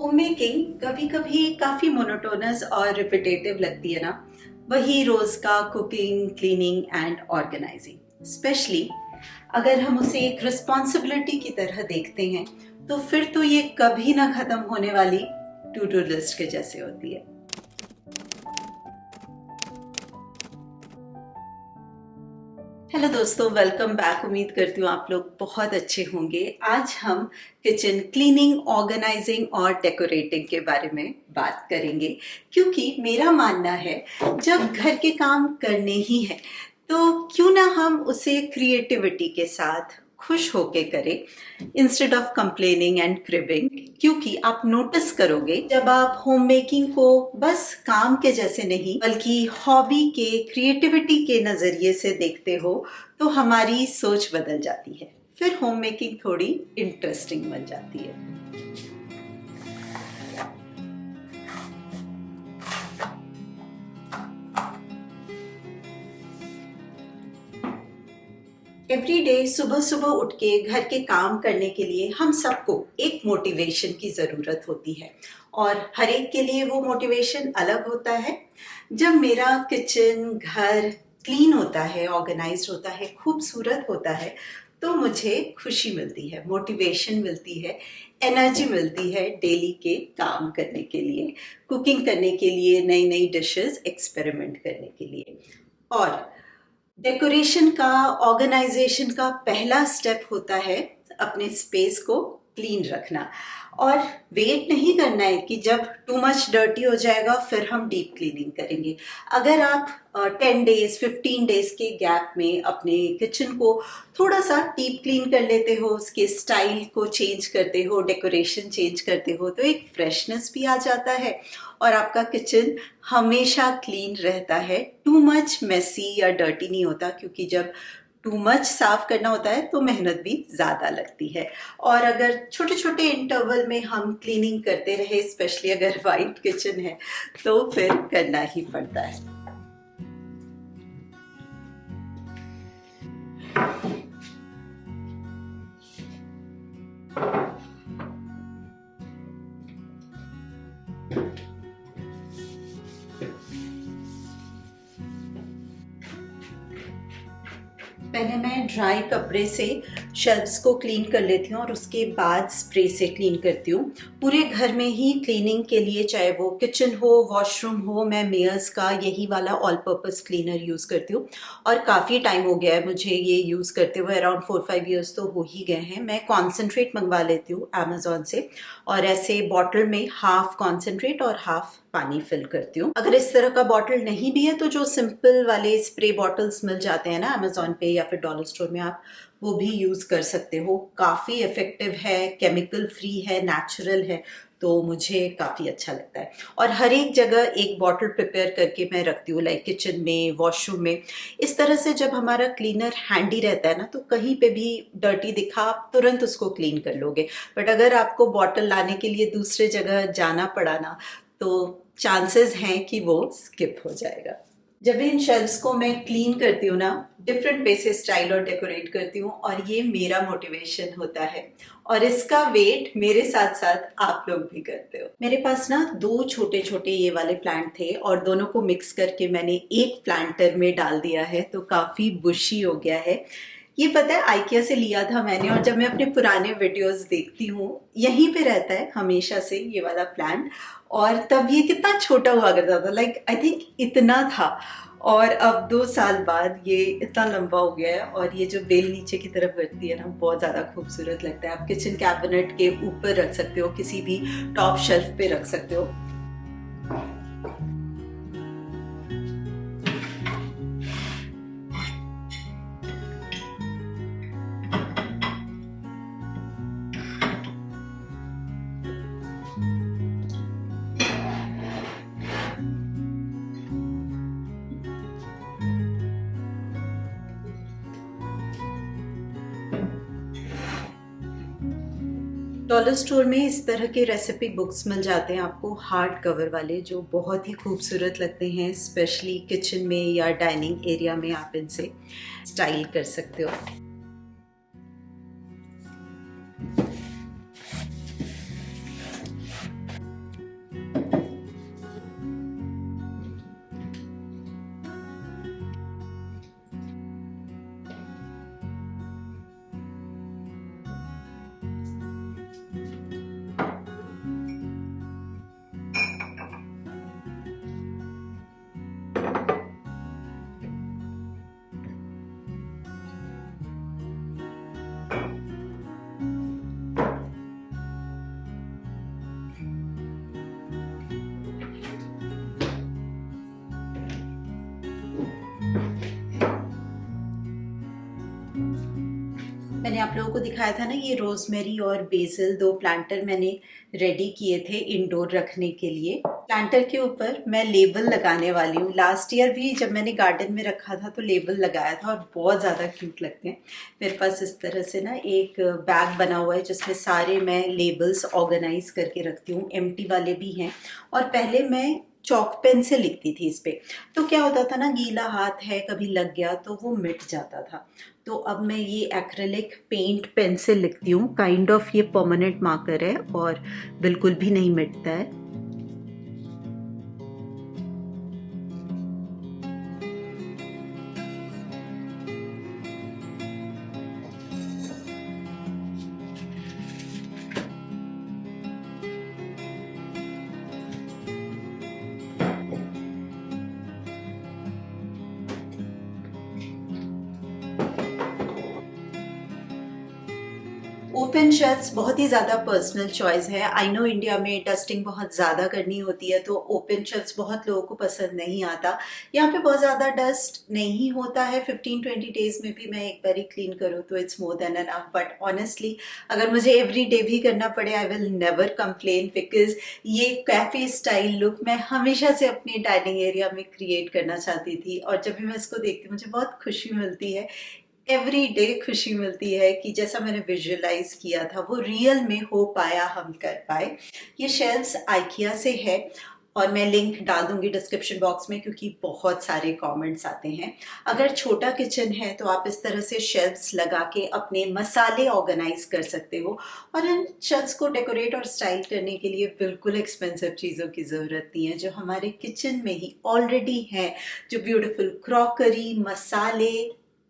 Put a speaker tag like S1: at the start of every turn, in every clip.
S1: Home making कभी कभी काफी मोनोटोनस और रिपीटेटिव लगती है ना। वही रोज का cooking, cleaning and organising, specially अगर हम उसे एक रिस्पॉन्सिबिलिटी की तरह देखते हैं तो फिर तो ये कभी ना खत्म होने वाली टू डू लिस्ट के जैसे होती है। हेलो दोस्तों, वेलकम बैक। उम्मीद करती हूँ आप लोग बहुत अच्छे होंगे। आज हम किचन क्लीनिंग, ऑर्गेनाइजिंग और डेकोरेटिंग के बारे में बात करेंगे, क्योंकि मेरा मानना है जब घर के काम करने ही है तो क्यों ना हम उसे क्रिएटिविटी के साथ खुश होके करें instead of complaining and cribbing. क्योंकि आप नोटिस करोगे जब आप होम मेकिंग को बस काम के जैसे नहीं बल्कि हॉबी के, क्रिएटिविटी के नजरिए से देखते हो तो हमारी सोच बदल जाती है। फिर होम मेकिंग थोड़ी इंटरेस्टिंग बन जाती है। एवरी डे सुबह सुबह उठ के घर के काम करने के लिए हम सबको एक मोटिवेशन की ज़रूरत होती है, और हर एक के लिए वो मोटिवेशन अलग होता है। जब मेरा किचन, घर क्लीन होता है, ऑर्गेनाइज्ड होता है, खूबसूरत होता है तो मुझे खुशी मिलती है, मोटिवेशन मिलती है, एनर्जी मिलती है डेली के काम करने के लिए, कुकिंग करने के लिए, नई नई डिशेस एक्सपेरिमेंट करने के लिए। और डेकोरेशन का, ऑर्गेनाइजेशन का पहला स्टेप होता है अपने स्पेस को क्लीन रखना। और वेट नहीं करना है कि जब टू मच डर्टी हो जाएगा फिर हम डीप क्लीनिंग करेंगे। अगर आप 10 डेज, 15 डेज के गैप में अपने किचन को थोड़ा सा डीप क्लीन कर लेते हो, उसके स्टाइल को चेंज करते हो, डेकोरेशन चेंज करते हो, तो एक फ्रेशनेस भी आ जाता है और आपका किचन हमेशा क्लीन रहता है। टू मच मेसी या डर्टी नहीं होता, क्योंकि जब टू मच साफ करना होता है तो मेहनत भी ज़्यादा लगती है। और अगर छोटे छोटे इंटरवल में हम क्लीनिंग करते रहे, स्पेशली अगर वाइट किचन है, तो फिर करना ही पड़ता है। पहले मैं ड्राई कपड़े से शेल्फ्स को क्लीन कर लेती हूँ और उसके बाद स्प्रे से क्लीन करती हूँ। पूरे घर में ही क्लीनिंग के लिए, चाहे वो किचन हो, वॉशरूम हो, मैं मेयर्स का यही वाला ऑल पर्पस क्लीनर यूज़ करती हूँ। और काफ़ी टाइम हो गया है मुझे ये यूज़ करते हुए, अराउंड 4-5 ईयर्स तो हो ही गए हैं। मैं कॉन्सेंट्रेट मंगवा लेती हूँ अमेजोन से, और ऐसे बॉटल में हाफ कॉन्सेंट्रेट और हाफ पानी फिल करती हूँ। अगर इस तरह का बॉटल नहीं भी है तो जो सिंपल वाले स्प्रे बॉटल्स मिल जाते हैं ना अमेजोन पे या फिर डॉलर स्टोर में, आप वो भी यूज़ कर सकते हो। काफ़ी इफ़ेक्टिव है, केमिकल फ्री है, नेचुरल है, तो मुझे काफ़ी अच्छा लगता है। और हर एक जगह एक बॉटल प्रिपेयर करके मैं रखती हूँ, लाइक किचन में, वॉशरूम में। इस तरह से जब हमारा क्लीनर हैंडी रहता है ना, तो कहीं पे भी डर्टी दिखा आप तुरंत उसको क्लीन कर लोगे। बट अगर आपको बॉटल लाने के लिए दूसरे जगह जाना पड़ा ना, तो चांसेस हैं कि वो स्किप हो जाएगा। जब इन शेल्फ्स को मैं क्लीन करती हूँ ना, डिफरेंट वे से स्टाइल और डेकोरेट करती हूँ, और ये मेरा मोटिवेशन होता है। और इसका वेट मेरे साथ साथ आप लोग भी करते हो। मेरे पास ना 2 छोटे छोटे ये वाले प्लांट थे, और दोनों को मिक्स करके मैंने एक प्लांटर में डाल दिया है, तो काफ़ी बुशी हो गया है। ये पता है आइकिया से लिया था मैंने, और जब मैं अपने पुराने वीडियोस देखती हूँ, यहीं पे रहता है हमेशा से ये वाला प्लांट। और तब ये कितना छोटा हुआ करता था, लाइक आई थिंक इतना था, और अब 2 साल बाद ये इतना लंबा हो गया है। और ये जो बेल नीचे की तरफ बढ़ती है ना, बहुत ज़्यादा खूबसूरत लगता है। आप किचन कैबिनेट के ऊपर रख सकते हो, किसी भी टॉप शेल्फ पे रख सकते हो। डॉलर स्टोर में इस तरह के रेसिपी बुक्स मिल जाते हैं आपको, हार्ड कवर वाले, जो बहुत ही खूबसूरत लगते हैं। स्पेशली किचन में या डाइनिंग एरिया में आप इनसे स्टाइल कर सकते हो। मैंने आप लोगों को दिखाया था ना, ये रोजमेरी और बेसिल 2 प्लांटर मैंने रेडी किए थे इंडोर रखने के लिए। प्लांटर के ऊपर मैं लेबल लगाने वाली हूँ। लास्ट ईयर भी जब मैंने गार्डन में रखा था तो लेबल लगाया था और बहुत ज़्यादा क्यूट लगते हैं। मेरे पास इस तरह से ना एक बैग बना हुआ है जिसमें सारे मैं लेबल्स ऑर्गेनाइज करके रखती हूँ, एम्प्टी वाले भी हैं। और पहले मैं चॉक पेन से लिखती थी इस पे, तो क्या होता था ना, गीला हाथ है, कभी लग गया तो वो मिट जाता था। तो अब मैं ये एक्रेलिक पेंट पेन से लिखती हूँ। काइंड ऑफ ये परमानेंट मार्कर है और बिल्कुल भी नहीं मिटता है। ओपन शेल्फ्स बहुत ही ज़्यादा पर्सनल चॉइस है। आई नो इंडिया में डस्टिंग बहुत ज़्यादा करनी होती है तो ओपन शेल्फ्स बहुत लोगों को पसंद नहीं आता। यहाँ पे बहुत ज़्यादा डस्ट नहीं होता है। 15-20 डेज में भी मैं एक बार ही क्लीन करूँ तो it's more than enough. But honestly अगर मुझे एवरी डे भी करना पड़े I will never complain, because ये कैफे स्टाइल लुक मैं हमेशा से अपनी डाइनिंग एरिया में क्रिएट करना चाहती थी। और जब भी मैं इसको देखती हूँ मुझे बहुत खुशी मिलती है। एवरी डे खुशी मिलती है कि जैसा मैंने विजुअलाइज किया था वो रियल में हो पाया, हम कर पाए। ये शेल्फ्स आइकिया से है और मैं लिंक डाल दूंगी डिस्क्रिप्शन बॉक्स में, क्योंकि बहुत सारे कमेंट्स आते हैं। अगर छोटा किचन है तो आप इस तरह से शेल्फ्स लगा के अपने मसाले ऑर्गेनाइज कर सकते हो। और इन शेल्फ्स को डेकोरेट और स्टाइल करने के लिए बिल्कुल एक्सपेंसिव चीज़ों की ज़रूरत नहीं है, जो हमारे किचन में ही ऑलरेडी है। जो ब्यूटीफुल क्रॉकरी, मसाले,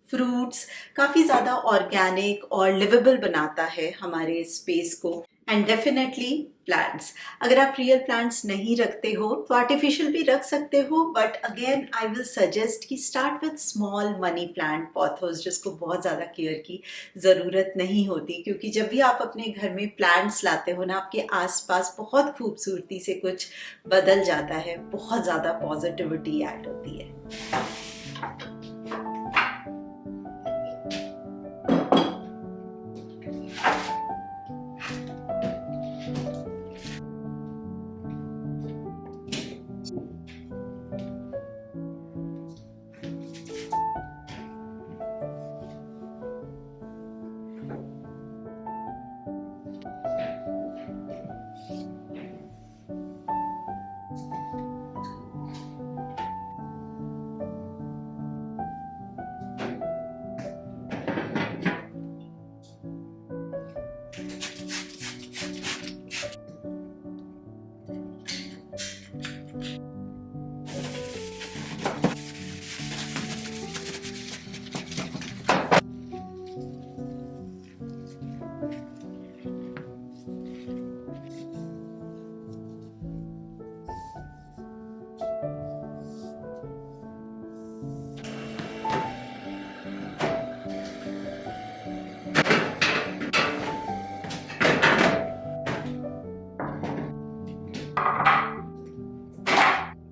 S1: फ्रूट्स, काफ़ी ज़्यादा ऑर्गेनिक और लिवेबल बनाता है हमारे स्पेस को। एंड डेफिनेटली प्लांट्स, अगर आप रियल प्लांट्स नहीं रखते हो तो आर्टिफिशियल भी रख सकते हो। But again I will suggest कि start with small money plant pothos, जिसको बहुत ज़्यादा केयर की ज़रूरत नहीं होती। क्योंकि जब भी आप अपने घर में प्लांट्स लाते हो ना, आपके आसपास बहुत खूबसूरती से कुछ बदल जाता है, बहुत ज़्यादा पॉजिटिविटी ऐड होती है।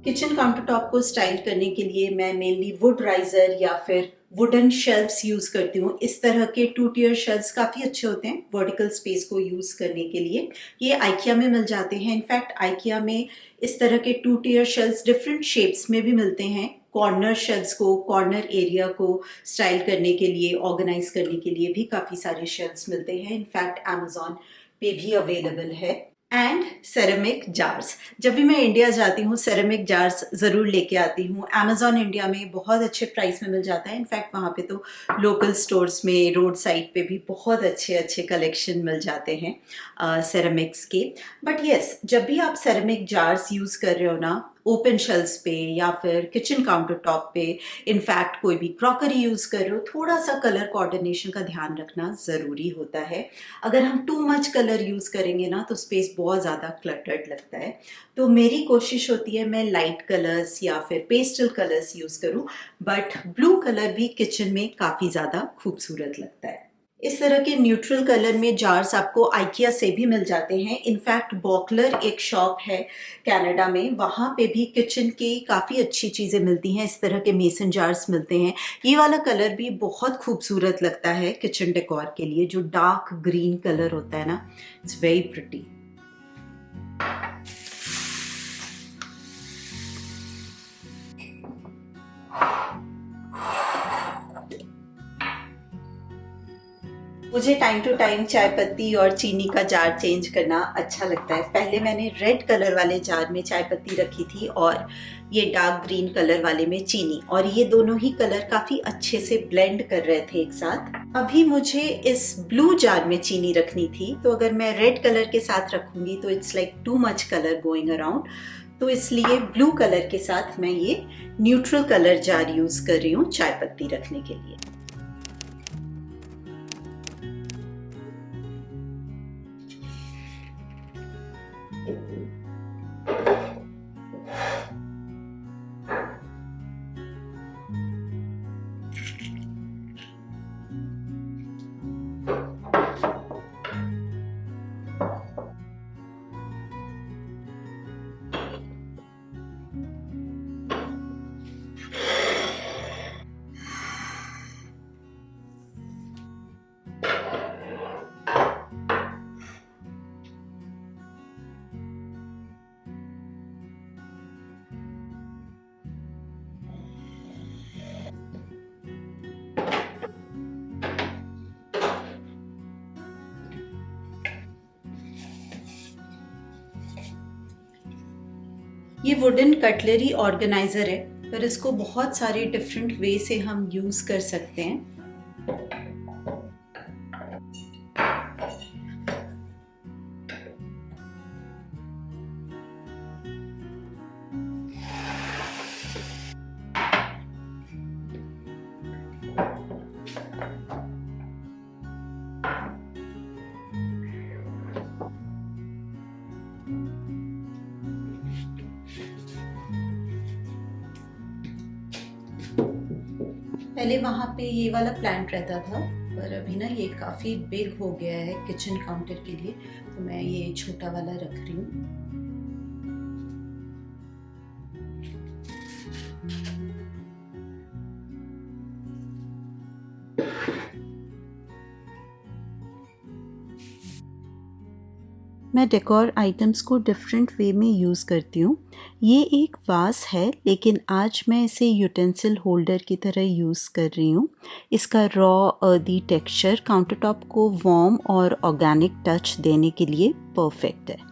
S1: किचन काउंटर टॉप को स्टाइल करने के लिए मैं मेनली वुड राइजर या फिर वुडन शेल्फ्स यूज करती हूँ। इस तरह के 2 टियर शेल्फ्स काफ़ी अच्छे होते हैं वर्टिकल स्पेस को यूज करने के लिए। ये आइकिया में मिल जाते हैं। इनफैक्ट आइकिया में इस तरह के 2 टियर शेल्फ्स डिफरेंट शेप्स में भी मिलते हैं। कॉर्नर शेल्फ्स को, कॉर्नर एरिया को स्टाइल करने के लिए, ऑर्गेनाइज करने के लिए भी काफ़ी सारे शेल्फ्स मिलते हैं। इनफैक्ट अमेजोन पे भी अवेलेबल है। एंड सेरेमिक जार्स, जब भी मैं इंडिया जाती हूँ सेरेमिक जार्स ज़रूर लेके आती हूँ। अमेजोन इंडिया में बहुत अच्छे प्राइस में मिल जाता है। इनफैक्ट वहाँ पे तो लोकल स्टोर्स में, रोड साइड पे भी बहुत अच्छे अच्छे कलेक्शन मिल जाते हैं सेरेमिक्स के। बट येस, जब भी आप सेरेमिक जार्स यूज़ कर रहे हो ना, ओपन शेल्फ्स पे या फिर किचन काउंटर टॉप पे, इनफैक्ट कोई भी क्रॉकरी यूज़ कर रहे हो, थोड़ा सा कलर कोऑर्डिनेशन का ध्यान रखना ज़रूरी होता है। अगर हम टू मच कलर यूज़ करेंगे ना तो स्पेस बहुत ज़्यादा क्लटर्ड लगता है। तो मेरी कोशिश होती है मैं लाइट कलर्स या फिर पेस्टल कलर्स यूज़ करूँ, बट ब्लू कलर भी किचन में काफ़ी ज़्यादा खूबसूरत लगता है। इस तरह के न्यूट्रल कलर में जार्स आपको आइकिया से भी मिल जाते हैं। इनफैक्ट बॉकलर एक शॉप है कनाडा में, वहाँ पे भी किचन की काफ़ी अच्छी चीज़ें मिलती हैं। इस तरह के मेसन जार्स मिलते हैं। ये वाला कलर भी बहुत खूबसूरत लगता है किचन डेकोर के लिए, जो डार्क ग्रीन कलर होता है ना, इट्स वेरी प्रिटी। मुझे टाइम टू टाइम चाय पत्ती और चीनी का जार चेंज करना अच्छा लगता है। पहले मैंने रेड कलर वाले जार में चाय पत्ती रखी थी और ये डार्क ग्रीन कलर वाले में चीनी, और ये दोनों ही कलर काफ़ी अच्छे से ब्लेंड कर रहे थे एक साथ। अभी मुझे इस ब्लू जार में चीनी रखनी थी, तो अगर मैं रेड कलर के साथ रखूंगी तो it's like too much colour going around, तो इसलिए ब्लू कलर के साथ मैं ये न्यूट्रल कलर जार यूज कर रही हूँ चाय पत्ती रखने के लिए। ये वुडन कटलरी ऑर्गेनाइजर है, पर इसको बहुत सारे डिफरेंट वे से हम यूज कर सकते हैं। पहले वहाँ पे ये वाला प्लांट रहता था, पर अभी ना ये काफ़ी बिग हो गया है किचन काउंटर के लिए, तो मैं ये छोटा वाला रख रही हूँ। मैं डेकोर आइटम्स को डिफरेंट वे में यूज़ करती हूँ। ये एक वास है, लेकिन आज मैं इसे यूटेंसिल होल्डर की तरह यूज़ कर रही हूँ। इसका raw earthy texture counter top को वार्म और ऑर्गेनिक टच देने के लिए परफेक्ट है।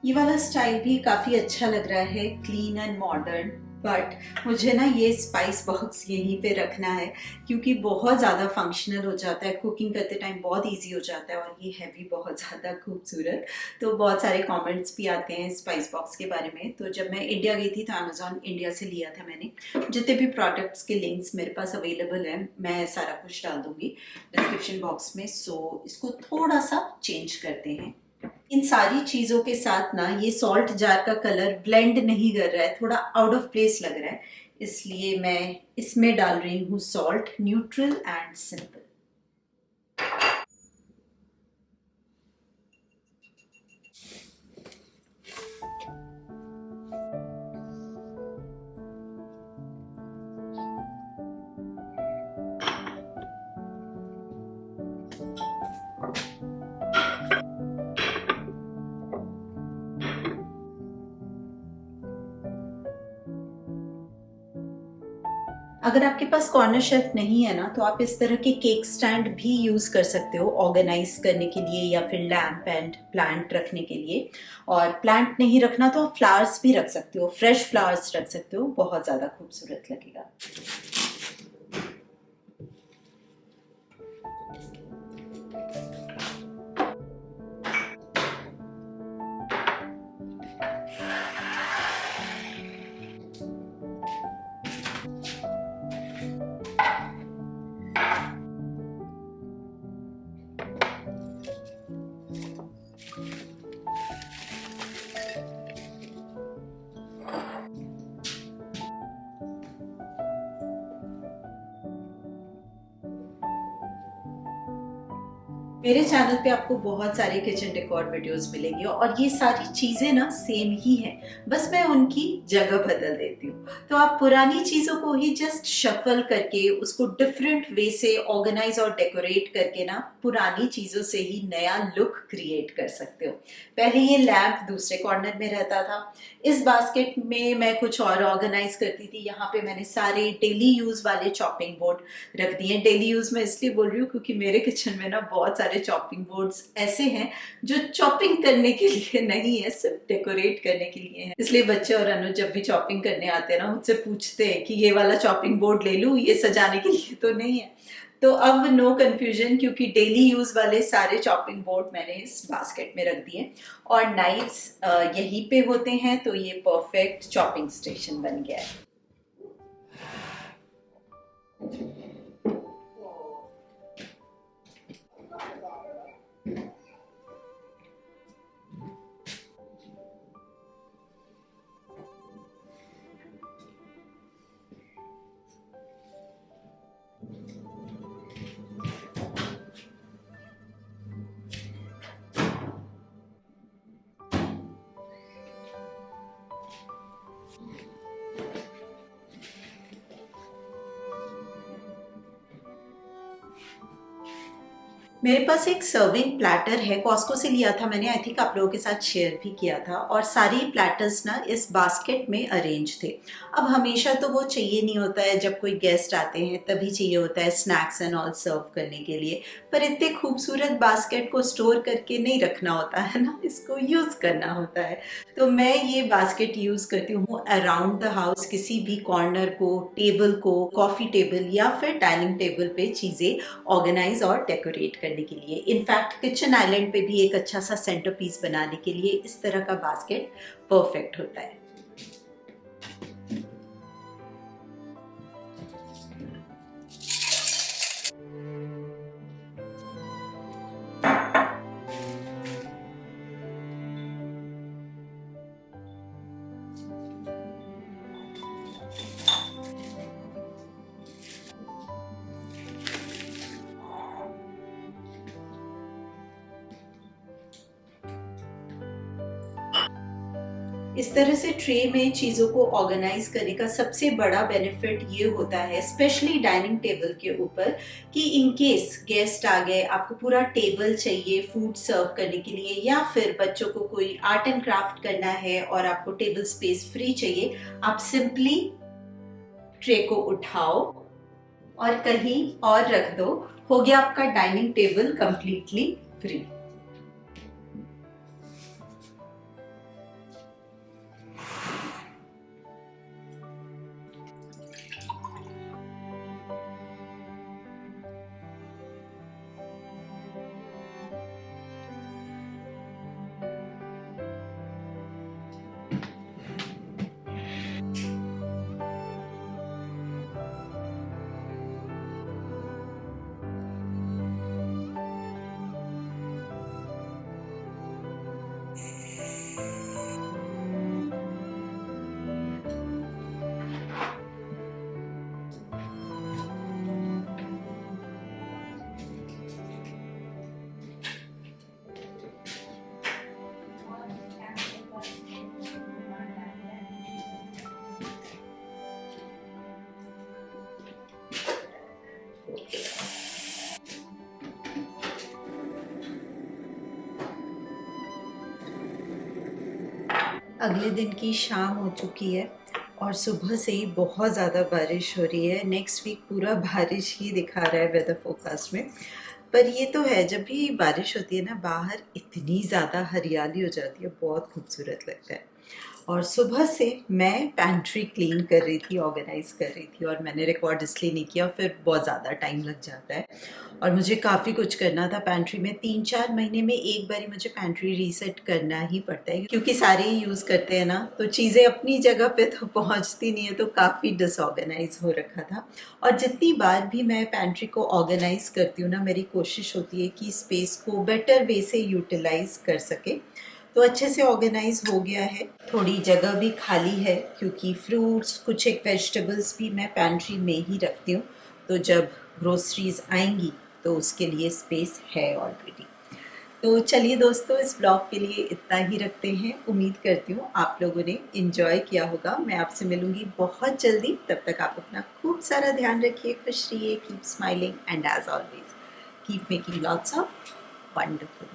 S1: ये वाला स्टाइल भी काफ़ी अच्छा लग रहा है, क्लीन एंड मॉडर्न, बट मुझे ना ये स्पाइस बॉक्स यहीं पे रखना है, क्योंकि बहुत ज़्यादा फंक्शनल हो जाता है, कुकिंग करते टाइम बहुत इजी हो जाता है, और ये है भी बहुत ज़्यादा खूबसूरत। तो बहुत सारे कमेंट्स भी आते हैं स्पाइस बॉक्स के बारे में। तो जब मैं इंडिया गई थी तो अमेजॉन इंडिया से लिया था मैंने। जितने भी प्रोडक्ट्स के लिंक्स मेरे पास अवेलेबल हैं, मैं सारा कुछ डाल दूँगी डिस्क्रिप्शन बॉक्स में। सो इसको थोड़ा सा चेंज करते हैं। इन सारी चीज़ों के साथ ना ये सॉल्ट जार का कलर ब्लेंड नहीं कर रहा है, थोड़ा आउट ऑफ प्लेस लग रहा है, इसलिए मैं इसमें डाल रही हूँ सॉल्ट, न्यूट्रल एंड सिंपल। अगर आपके पास कॉर्नर शेल्फ नहीं है ना, तो आप इस तरह के केक स्टैंड भी यूज कर सकते हो ऑर्गेनाइज करने के लिए, या फिर लैम्प एंड प्लांट रखने के लिए। और प्लांट नहीं रखना तो आप फ्लावर्स भी रख सकते हो, फ्रेश फ्लावर्स रख सकते हो, बहुत ज्यादा खूबसूरत लगेगा। मेरे चैनल पे आपको बहुत सारे किचन डेकोर वीडियोस मिलेंगे और ये सारी चीज़ें ना सेम ही हैं, बस मैं उनकी जगह बदल देती हूँ। तो आप पुरानी चीज़ों को ही जस्ट शफल करके उसको डिफरेंट वे से ऑर्गेनाइज और डेकोरेट करके ना पुरानी चीज़ों से ही नया लुक क्रिएट कर सकते हो। पहले ये लैम्प दूसरे कॉर्नर में रहता था, इस बास्केट में मैं कुछ और ऑर्गेनाइज करती थी। यहाँ पे मैंने सारे डेली यूज़ वाले चॉपिंग बोर्ड रख दिए। डेली यूज़ में इसलिए बोल रही हूँ क्योंकि मेरे किचन में ना बहुत सारे चॉपिंग बोर्ड्स ऐसे हैं जो चॉपिंग करने के लिए नहीं है, सिर्फ डेकोरेट करने के लिए है। इसलिए बच्चे और अनुज जब भी चॉपिंग करने आते हैं ना, मुझसे पूछते हैं कि ये वाला चॉपिंग बोर्ड ले लूँ, ये सजाने के लिए तो नहीं है। तो अब नो कंफ्यूजन, क्योंकि डेली यूज वाले सारे चॉपिंग बोर्ड मैंने इस बास्केट में रख दिए और नाइफ्स यहीं पे होते हैं, तो ये परफेक्ट चॉपिंग स्टेशन बन गया है। मेरे पास एक सर्विंग प्लेटर है, कॉस्को से लिया था मैंने, आई थिंक आप लोगों के साथ शेयर भी किया था। और सारी प्लेटर्स ना इस बास्केट में अरेंज थे। अब हमेशा तो वो चाहिए नहीं होता है, जब कोई गेस्ट आते हैं तभी चाहिए होता है स्नैक्स एंड ऑल सर्व करने के लिए, पर इतने खूबसूरत बास्केट को स्टोर करके नहीं रखना होता है ना, इसको यूज़ करना होता है। तो मैं ये बास्केट यूज़ करती हूँ अराउंड द हाउस, किसी भी कॉर्नर को, टेबल को, कॉफ़ी टेबल या फिर डाइनिंग टेबल पे चीज़ें ऑर्गेनाइज और डेकोरेट करने के लिए। इनफैक्ट किचन आइलैंड पे भी एक अच्छा सा सेंटर पीस बनाने के लिए इस तरह का बास्केट परफेक्ट होता है। इस तरह से ट्रे में चीज़ों को ऑर्गेनाइज करने का सबसे बड़ा बेनिफिट ये होता है, स्पेशली डाइनिंग टेबल के ऊपर, कि इन केस गेस्ट आ गए, आपको पूरा टेबल चाहिए फूड सर्व करने के लिए, या फिर बच्चों को कोई आर्ट एंड क्राफ्ट करना है और आपको टेबल स्पेस फ्री चाहिए, आप सिंपली ट्रे को उठाओ और कहीं और रख दो, हो गया आपका डाइनिंग टेबल कंप्लीटली फ्री। अगले दिन की शाम हो चुकी है और सुबह से ही बहुत ज़्यादा बारिश हो रही है। नेक्स्ट वीक पूरा बारिश ही दिखा रहा है वेदर फोरकास्ट में। पर ये तो है, जब भी बारिश होती है ना, बाहर इतनी ज़्यादा हरियाली हो जाती है, बहुत खूबसूरत लगता है। और सुबह से मैं पैंट्री क्लीन कर रही थी, ऑर्गेनाइज कर रही थी, और मैंने रिकॉर्ड इसलिए नहीं किया, फिर बहुत ज़्यादा टाइम लग जाता है और मुझे काफ़ी कुछ करना था पैंट्री में। 3-4 महीने में एक बार मुझे पैंट्री रीसेट करना ही पड़ता है, क्योंकि सारे ही यूज़ करते हैं ना, तो चीज़ें अपनी जगह पे तो पहुंचती नहीं है, तो काफ़ी डिसऑर्गेनाइज हो रखा था। और जितनी बार भी मैं पैंट्री को ऑर्गेनाइज करती हूँ ना, मेरी कोशिश होती है कि स्पेस को बेटर वे से यूटिलाइज कर सके। तो अच्छे से ऑर्गेनाइज हो गया है, थोड़ी जगह भी खाली है, क्योंकि फ्रूट्स, कुछ एक वेजिटेबल्स भी मैं पैंट्री में ही रखती हूँ, तो जब ग्रोसरीज आएंगी तो उसके लिए स्पेस है ऑलरेडी। तो चलिए दोस्तों, इस ब्लॉग के लिए इतना ही रखते हैं। उम्मीद करती हूँ आप लोगों ने इन्जॉय किया होगा। मैं आपसे मिलूंगी बहुत जल्दी, तब तक आप अपना खूब सारा ध्यान रखिए, खुश रहिए, keep smiling and as always keep making lots of wonderful